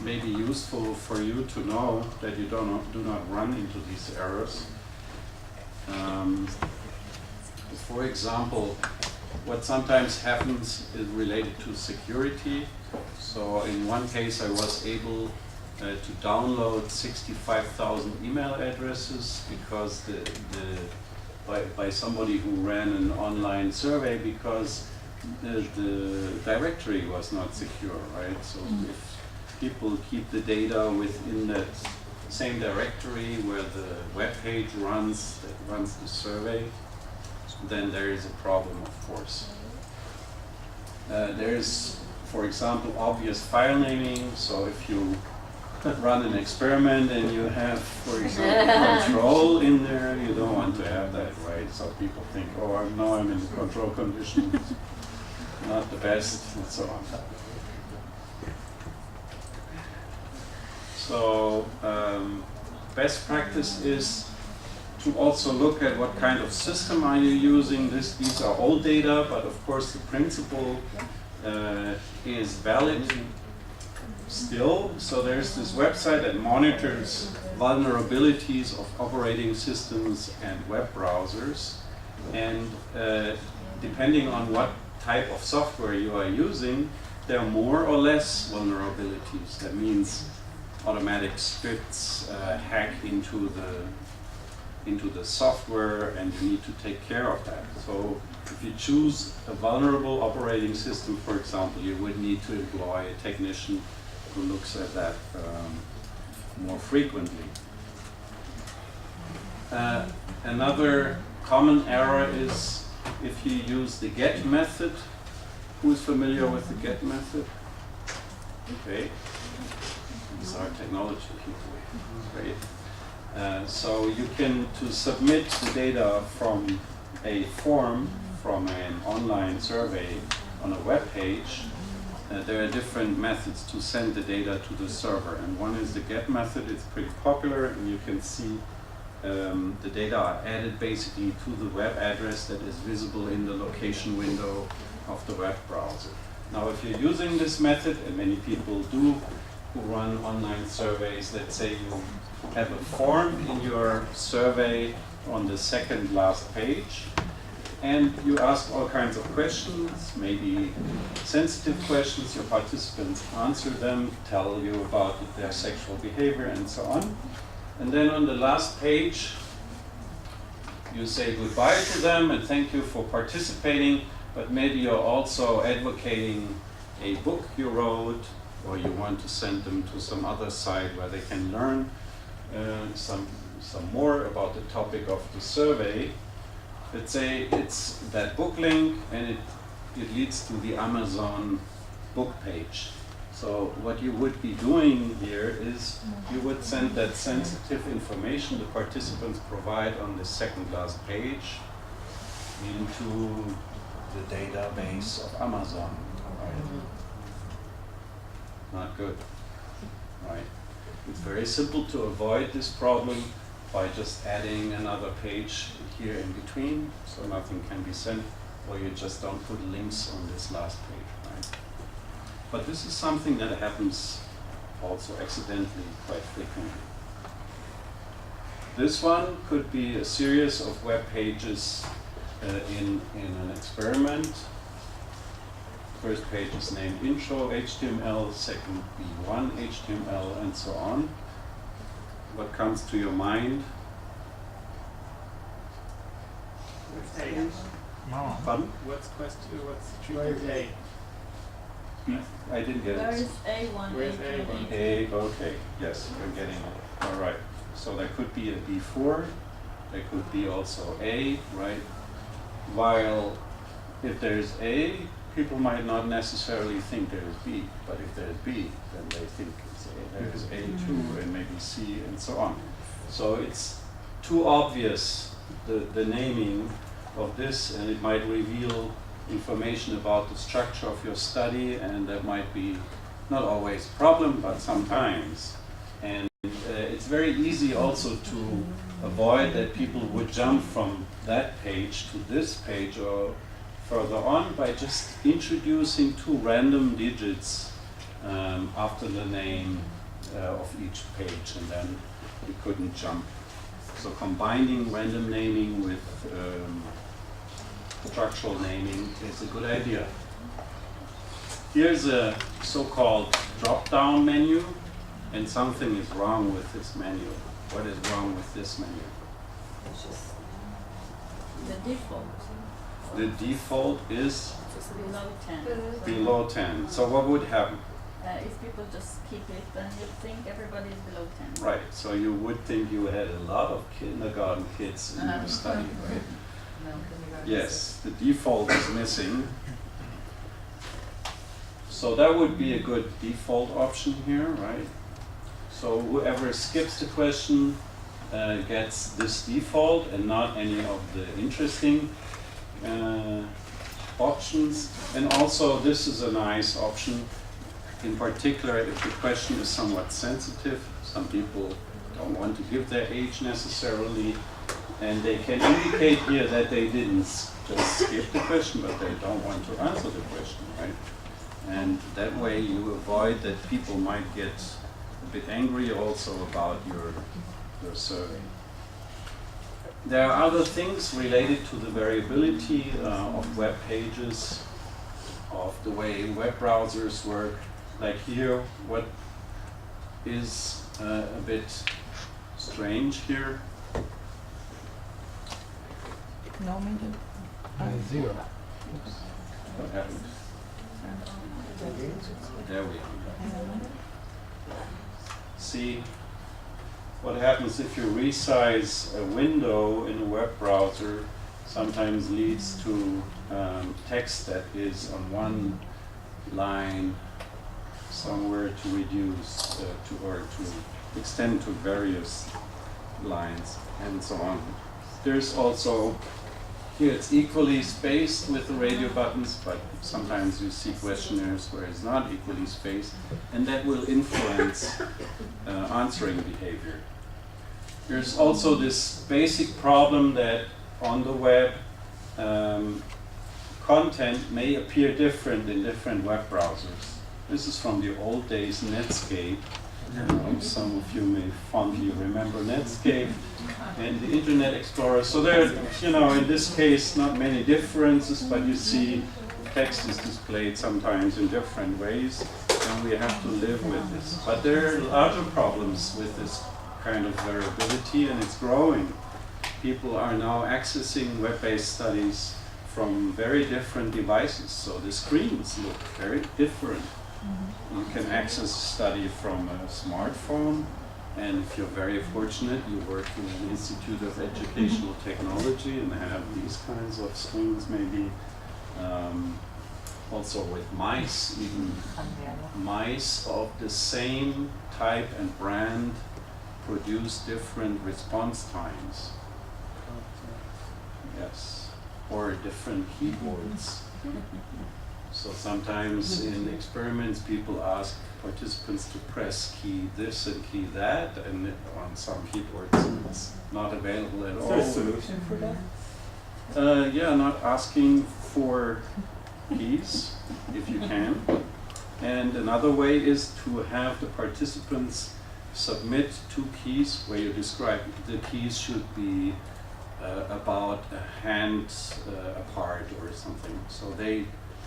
may be useful for you to know that you do not run into these errors. For example, what sometimes happens is related to security. So in one case I was able to download 65,000 email addresses because by somebody who ran an online survey, because the directory was not secure, right? So if people keep the data within that same directory where the web page runs, that runs the survey, then there is a problem, of course. There's, for example, obvious file naming. So if you run an experiment and you have, for example, control in there, you don't want to have that, right? So people think, oh, I'm in the control condition, not the best, and so on. So best practice is to also look at what kind of system are you using. These are old data, but of course the principle is valid still. So there's this website that monitors vulnerabilities of operating systems and web browsers. And depending on what type of software you are using, there are more or less vulnerabilities. That means automatic scripts hack into the software, and you need to take care of that. So if you choose a vulnerable operating system, for example, you would need to employ a technician who looks at that more frequently. Another common error is if you use the get method. Who's familiar with the get method? Okay. These are technology people. Great. So you can, to submit the data from a form, from an online survey on a web page, there are different methods to send the data to the server. And one is the get method. It's pretty popular, and you can see the data are added basically to the web address that is visible in the location window of the web browser. Now, if you're using this method, and many people do who run online surveys, let's say you have a form in your survey on the second last page, and you ask all kinds of questions, maybe sensitive questions. Your participants answer them, tell you about their sexual behavior, and so on. And then on the last page, you say goodbye to them and thank you for participating, but maybe you're also advocating a book you wrote, or you want to send them to some other site where they can learn some more about the topic of the survey. Let's say it's that book link, and it leads to the Amazon book page. So what you would be doing here is you would send that sensitive information the participants provide on the second last page into the database of Amazon. Right? Not good. Right? It's very simple to avoid this problem by just adding another page here in between, so nothing can be sent, or you just don't put links on this last page. Right? But this is something that happens also accidentally quite frequently. This one could be a series of web pages in an experiment. First page is named intro HTML, second B1 HTML, and so on. What comes to your mind? Pardon? What's question? What's treatment A? I didn't get Where it. is A1? Where's A1? A, okay, yes, you're getting it. All right. So there could be a B4, there could be also A, right? While if there's A, people might not necessarily think there is B, but if there's B, then they think it's A. There is A2 and maybe C and so on. So it's too obvious, the naming of this, and it might reveal information about the structure of your study, and that might be not always a problem, but sometimes. And it's very easy also to avoid that people would jump from that page to this page or further on by just introducing two random digits after the name of each page, and then you couldn't jump. So combining random naming with structural naming is a good idea. Here's a so-called drop-down menu, and something is wrong with this menu. What is wrong with this menu? The default. The default is Below 10. below 10. So what would happen? If people just keep it, then you think everybody is below 10. Right, so you would think you had a lot of kindergarten kids in your study, right? Yes, the default is missing. So that would be a good default option here, right? So whoever skips the question gets this default and not any of the interesting options. And also this is a nice option, in particular if the question is somewhat sensitive. Some people don't want to give their age necessarily, and they can indicate here that they didn't just skip the question, but they don't want to answer the question, right? And that way you avoid that people might get a bit angry also about your survey. There are other things related to the variability of web pages, of the way web browsers work. Like here, what is a bit strange here. No medium. Zero. What happened? There we are. See, what happens if you resize a window in a web browser sometimes leads to text that is on one line somewhere to reduce or to extend to various lines and so on. There's also, here it's equally spaced with the radio buttons, but sometimes you see questionnaires where it's not equally spaced, and that will influence answering behavior. There's also this basic problem that on the web, content may appear different in different web browsers. This is from the old days, Netscape. Some of you may fondly remember Netscape and the Internet Explorer. So there, in this case, not many differences, but you see text is displayed sometimes in different ways, and we have to live with this. But there are larger problems with this kind of variability, and it's growing. People are now accessing web-based studies from very different devices, so the screens look very different. You can access a study from a smartphone, and if you're very fortunate, you work in an Institute of Educational Technology and have these kinds of screens maybe. Also with mice, even mice of the same type and brand produce different response times. Yes, or different keyboards. So sometimes in experiments people ask participants to press key this and key that, and on some keyboards it's not available at all. Is there a solution for that? Yeah, not asking for keys if you can. And another way is to have the participants submit 2 keys where you describe the keys should be about a hand apart or something. So they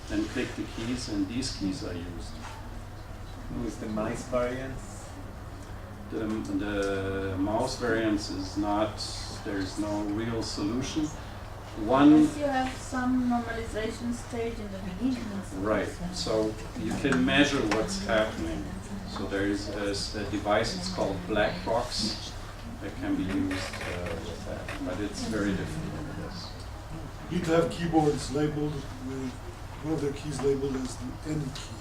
then click the keys, and these keys are used. With the mice variants? The mouse variants is not, there's no real solution. One, Unless you have some normalization stage in the beginning. right, so you can measure what's happening. So there is a device, it's called black box, that can be used with that, but it's very difficult, yes. You need to have keyboards labeled with one of their keys labeled as the any key.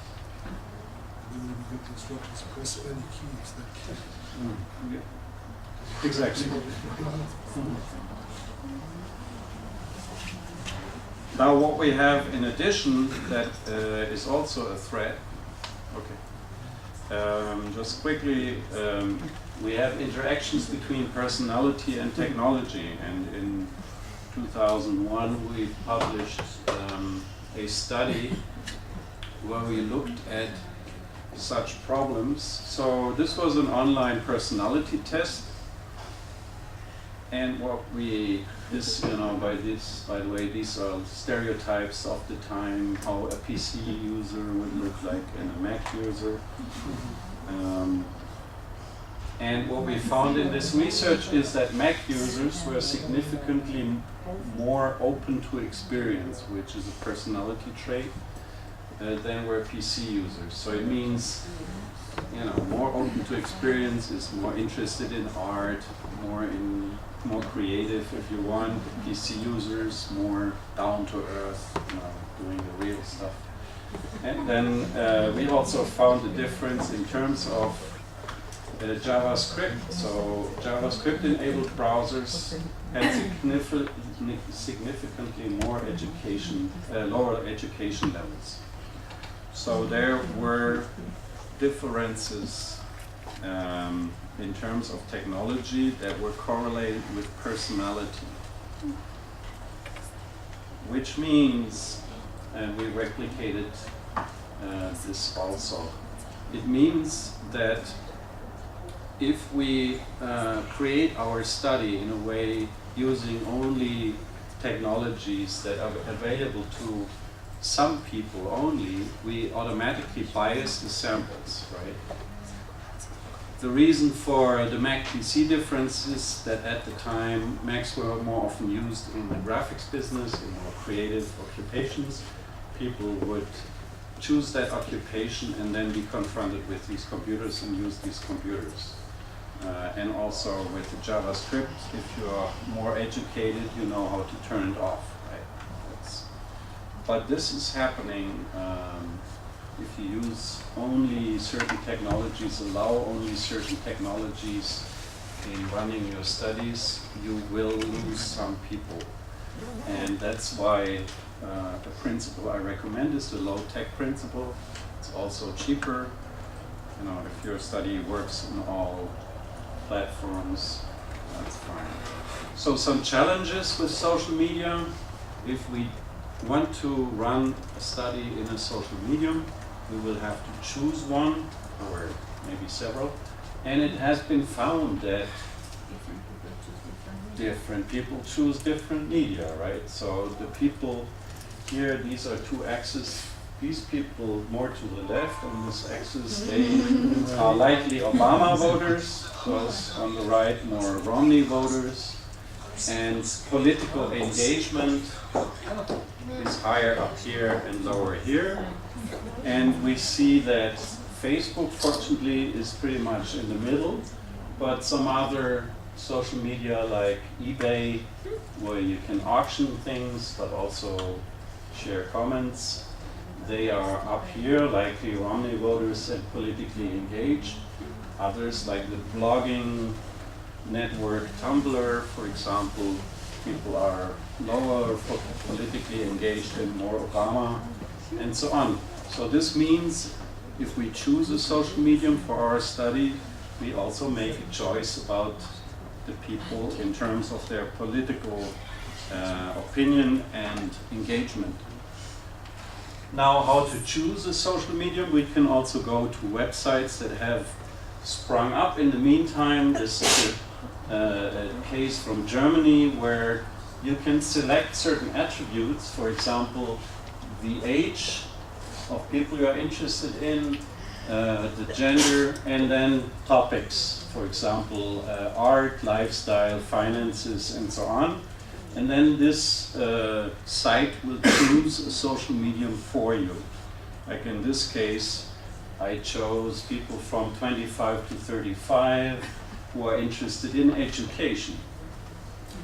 And then you get the instructions, press any key, it's that key. Yeah. Exactly. Now what we have in addition that is also a threat, okay. Just quickly, we have interactions between personality and technology, and in 2001 we published a study where we looked at such problems. So this was an online personality test, and what we, by the way, these are stereotypes of the time, how a PC user would look like and a Mac user. And what we found in this research is that Mac users were significantly more open to experience, which is a personality trait, than were PC users. So it means, more open to experience is more interested in art, more in more creative if you want. PC users more down to earth, doing the real stuff. And then we also found a difference in terms of JavaScript. So JavaScript enabled browsers had significantly more lower education levels. So there were differences in terms of technology that were correlated with personality. Which means, and we replicated this also, it means that if we create our study in a way using only technologies that are available to some people only, we automatically bias the samples, right? The reason for the Mac PC difference is that at the time Macs were more often used in the graphics business, in more creative occupations. People would choose that occupation and then be confronted with these computers and use these computers. And also with the JavaScript, if you are more educated, you know how to turn it off, right? But this is happening if you use only certain technologies, allow only certain technologies in running your studies, you will lose some people. And that's why the principle I recommend is the low-tech principle. It's also cheaper. If your study works on all platforms, that's fine. So some challenges with social media. If we want to run a study in a social medium, we will have to choose one or maybe several. And it has been found that different people choose different media, right? So the people here, these are two axes. These people more to the left on this axis, they are likely Obama voters. Those on the right, more Romney voters. And political engagement is higher up here and lower here. And we see that Facebook, fortunately, is pretty much in the middle, but some other social media like eBay, where you can auction things, but also share comments, they are up here, like the Romney voters and politically engaged. Others, like the blogging network Tumblr, for example, people are lower politically engaged and more Obama, and so on. So this means if we choose a social medium for our study, we also make a choice about the people in terms of their political opinion and engagement. Now, how to choose a social medium? We can also go to websites that have sprung up in the meantime. This is a case from Germany where you can select certain attributes, for example, the age of people you are interested in, the gender, and then topics, for example, art, lifestyle, finances, and so on. And then this site will choose a social medium for you. Like in this case, I chose people from 25 to 35 who are interested in education.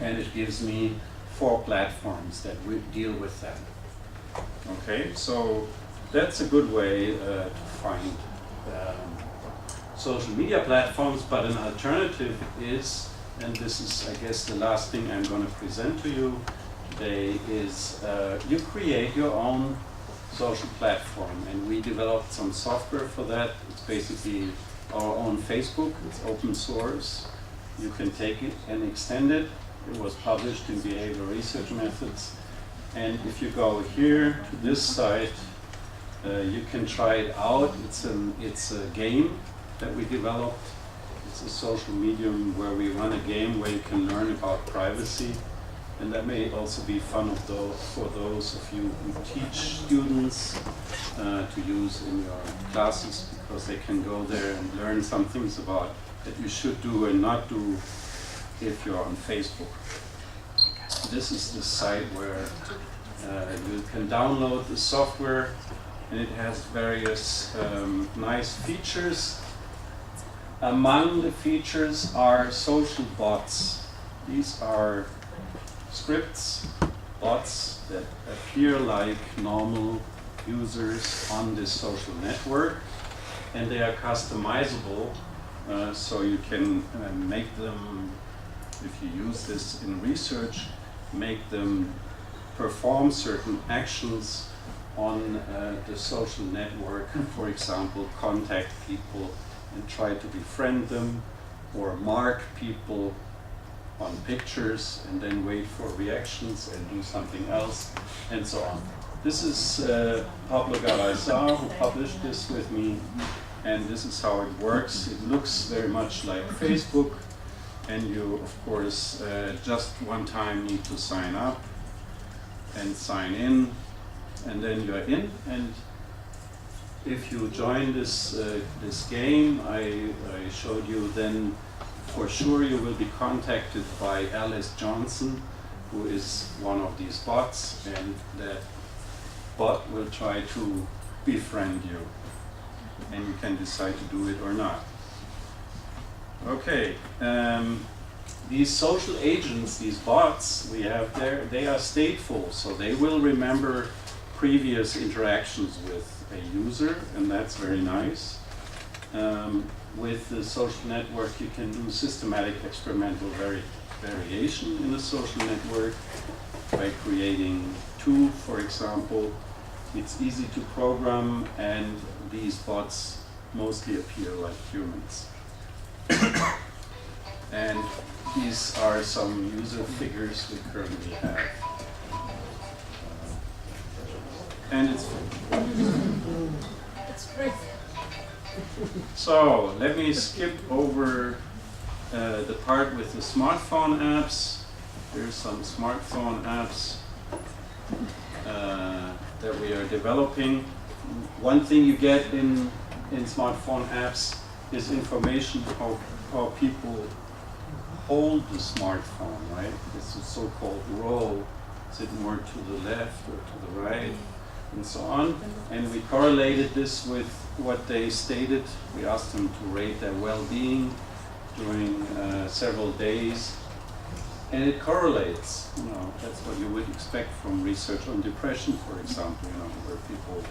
And it gives me 4 platforms that deal with that. Okay, so that's a good way to find social media platforms, but an alternative is, and this is, I guess, the last thing I'm going to present to you today, is you create your own social platform. And we developed some software for that. It's basically our own Facebook. It's open source. You can take it and extend it. It was published in Behavioral Research Methods. And if you go here to this site, you can try it out. It's a game that we developed. It's a social medium where we run a game where you can learn about privacy. And that may also be fun for those of you who teach students to use in your classes, because they can go there and learn some things about that you should do and not do if you're on Facebook. This is the site where you can download the software, and it has various nice features. Among the features are social bots. These are scripts, bots that appear like normal users on this social network, and they are customizable, so you can make them, if you use this in research, make them perform certain actions on the social network. For example, contact people and try to befriend them, or mark people on pictures and then wait for reactions and do something else, and so on. This is Pablo Garazar, who published this with me, and this is how it works. It looks very much like Facebook, and you, of course, just one time need to sign up and sign in, and then you're in. And if you join this this game I showed you, then for sure you will be contacted by Alice Johnson, who is one of these bots, and that bot will try to befriend you, and you can decide to do it or not. Okay, these social agents, these bots we have there, they are stateful, so they will remember previous interactions with a user, and that's very nice. With the social network, you can do systematic experimental variation in the social network by creating two, for example. It's easy to program, and these bots mostly appear like humans. And these are some user figures we currently have. And it's free. So let me skip over the part with the smartphone apps. Here's some smartphone apps that we are developing. One thing you get in smartphone apps is information how people hold the smartphone, right? It's a so-called roll. Is it more to the left or to the right, and so on. And we correlated this with what they stated. We asked them to rate their well-being during several days, and it correlates. You know, that's what you would expect from research on depression, for example. You know, where people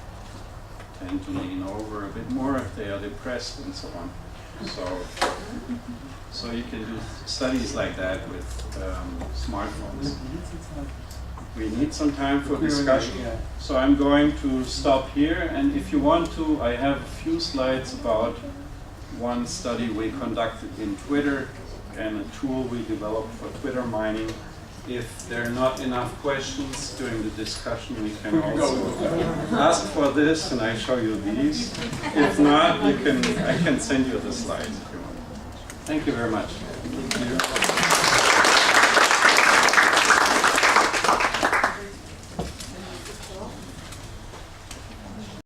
tend to lean over a bit more if they are depressed, and so on. So you can do studies like that with smartphones. We need some time for discussion, so I'm going to stop here, and if you want to, I have a few slides about one study we conducted in Twitter and a tool we developed for Twitter mining. If there are not enough questions during the discussion, we can also ask for this, and I show you these. If not, I can send you the slides if you want. Thank you very much.